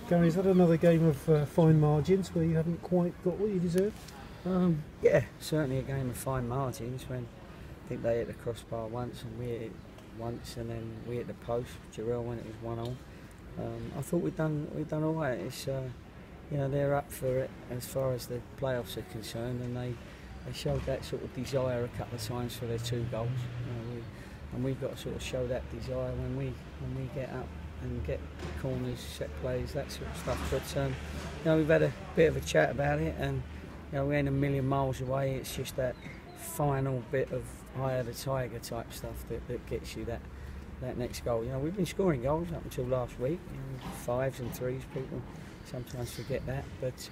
Gary, is that another game of fine margins where you haven't quite got what you deserve? Yeah, certainly a game of fine margins when I think they hit the crossbar once and we hit it once, and then we hit the post, Jarrell, when it was 1-1. I thought we'd done all right. It's you know, they're up for it as far as the playoffs are concerned, and they showed that sort of desire a couple of times for their 2 goals. And we've got to sort of show that desire when we get up and get corners, set plays, that sort of stuff. But you know, we've had a bit of a chat about it, and you know, we ain't a million miles away. It's just that final bit of eye of the tiger type stuff that gets you that next goal. You know, we've been scoring goals up until last week, you know, 5s and 3s. People sometimes forget that, but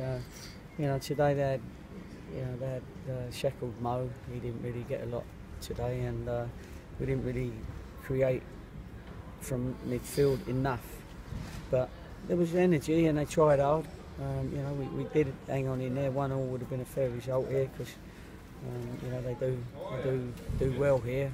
you know, today they had Sheckled Mo. He didn't really get a lot today, and we didn't really create from midfield enough. But there was energy, and they tried hard. You know, we did hang on in there. 1-1 would have been a fair result here, because you know, they do well here.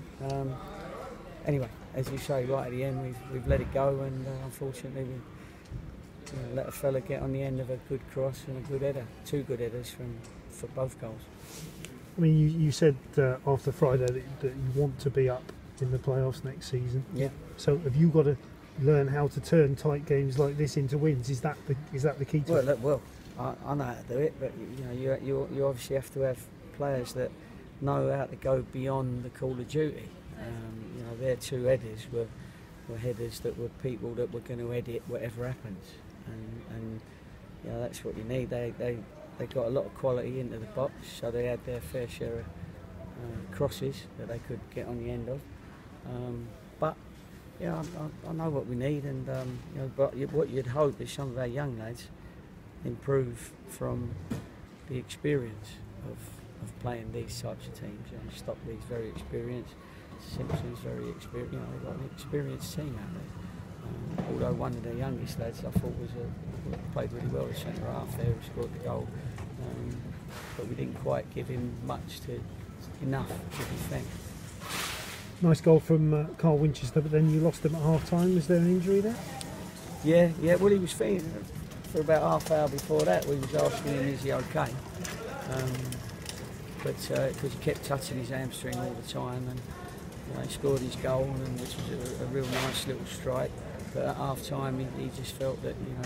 Anyway, as you say, right at the end, we've let it go, and unfortunately we let a fella get on the end of a good cross and a good header, 2 good headers for both goals. I mean, you said after Friday that you want to be up in the playoffs next season. Yeah. So have you got to learn how to turn tight games like this into wins? Is that the key to it? Well, I know how to do it, but you know, you obviously have to have players that know how to go beyond the call of duty. You know, their 2 headers were headers that were people that were going to head it whatever happens, and you know, that's what you need. They got a lot of quality into the box, so they had their fair share of crosses that they could get on the end of. But yeah, I know what we need, and you know, but what you'd hope is some of our young lads improve from the experience of playing these types of teams. You know, Stockley's very experienced, Simpson's very experienced. You know, they've got an experienced team out there. Although one of the youngest lads I thought played really well as centre half there, who scored the goal, but we didn't quite give him enough to defend. Nice goal from Carl Winchester, but then you lost him at half time. Was there an injury there? Yeah. Well, he was feeling for about half hour before that. We was asking him, is he okay? But because he kept touching his hamstring all the time, and you know, he scored his goal, and which was a real nice little strike. But at half time, he just felt that, you know,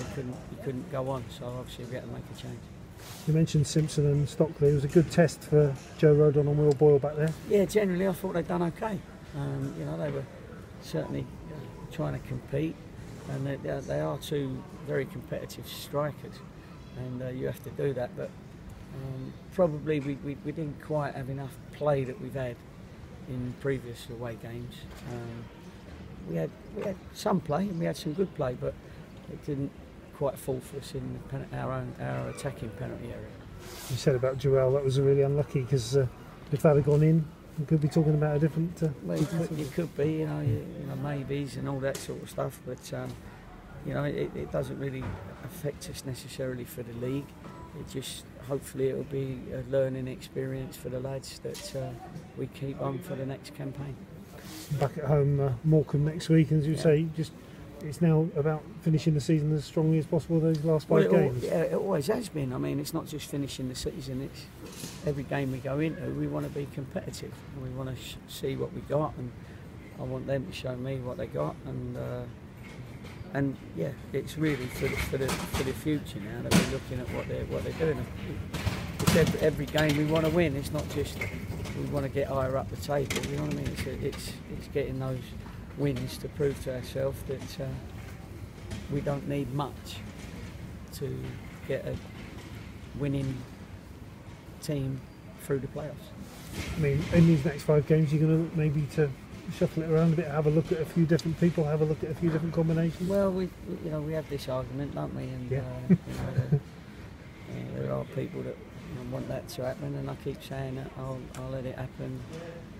he couldn't go on. So obviously we had to make a change. You mentioned Simpson and Stockley. It was a good test for Joe Rodon and Will Boyle back there. Yeah, generally I thought they'd done okay. You know, they were certainly trying to compete, and they are 2 very competitive strikers, and you have to do that. But probably we didn't quite have enough play that we've had in previous away games. We had some play, and we had some good play, but it didn't quite fall for us in our attacking penalty area. You said about Jarrell, that was really unlucky, because if that had gone in, we could be talking about a different. Well, you could be, you know, maybes and all that sort of stuff, but you know, it doesn't really affect us necessarily for the league. It just, hopefully, it'll be a learning experience for the lads that we keep on for the next campaign. Back at home, Morecambe next week, and as you say, it's now about finishing the season as strongly as possible. Those last 5 games. Yeah, it always has been. I mean, it's not just finishing the season. It's every game we go into. We want to be competitive. And we want to see what we got, and I want them to show me what they got. And yeah, it's really for the future now that we're looking at what they're doing. It's every game we want to win. It's not just we want to get higher up the table. You know what I mean? It's getting those wins to prove to ourselves that we don't need much to get a winning team through the playoffs. I mean, in these next 5 games, you're going to look maybe to shuffle it around a bit, have a look at a few different people, have a look at a few different combinations. Well, we have this argument, don't we? And you know, there are people that want that to happen, and I keep saying that I'll let it happen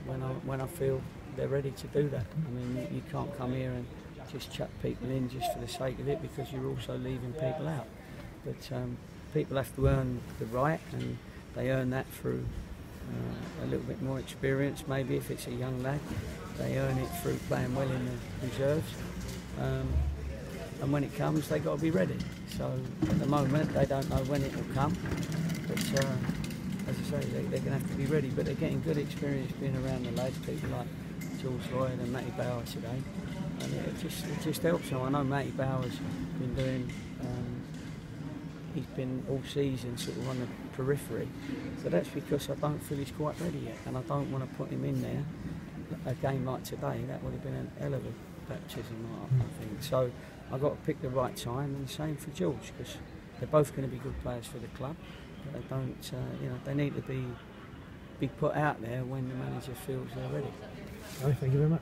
when I feel they're ready to do that. I mean, you can't come here and just chuck people in just for the sake of it, because you're also leaving people out. But people have to earn the right, and they earn that through a little bit more experience. Maybe if it's a young lad, they earn it through playing well in the reserves. and when it comes, they got to be ready. So at the moment, they don't know when it will come, but as I say, they're going to have to be ready. But they're getting good experience being around the lads, people like George Lloyd and Matty Bauer today, and it just helps them. I know Matty Bauer's been doing. He's been all season sort of on the periphery, so that's because I don't feel he's quite ready yet, and I don't want to put him in there. A game like today, that would have been an hell of a baptism, I think. So I've got to pick the right time, and the same for George, because they're both going to be good players for the club. But they don't, they need to be put out there when the manager feels they're ready. Thank you very much.